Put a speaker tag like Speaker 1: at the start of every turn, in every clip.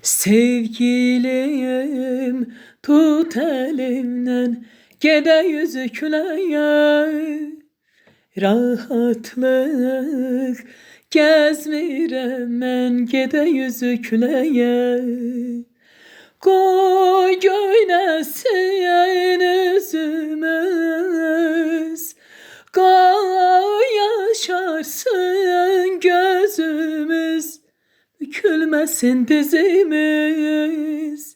Speaker 1: Sevgilim tut elimden gede yüzü küleye rahatlık gezmirem ben gede yüzü küleye koy oynasın üzümüz koy yaşarsın gözümüz bükülmesin dizimiz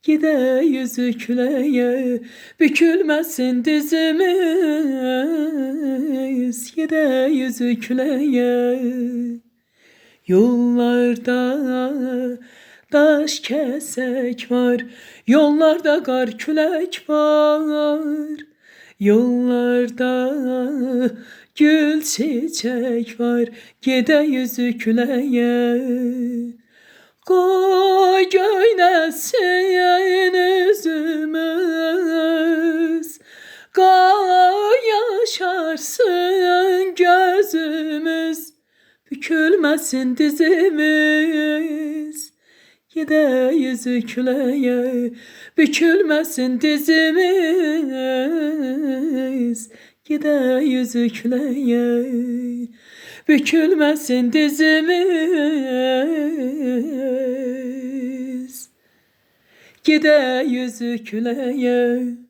Speaker 1: gide yüzü küleye bükülmesin dizimiz gide yüzü küleye yollarda taş kesek var yollarda kar külek var yollarda gül çiçek var gide yüzü küleye koy oynasın üzümüz koy yaşarsın gözümüz bükülmesin dizimiz gide yüzü küleye bükülmesin dizimiz gide yüzü küleye bükülmesin dizimiz gide yüzü küleye.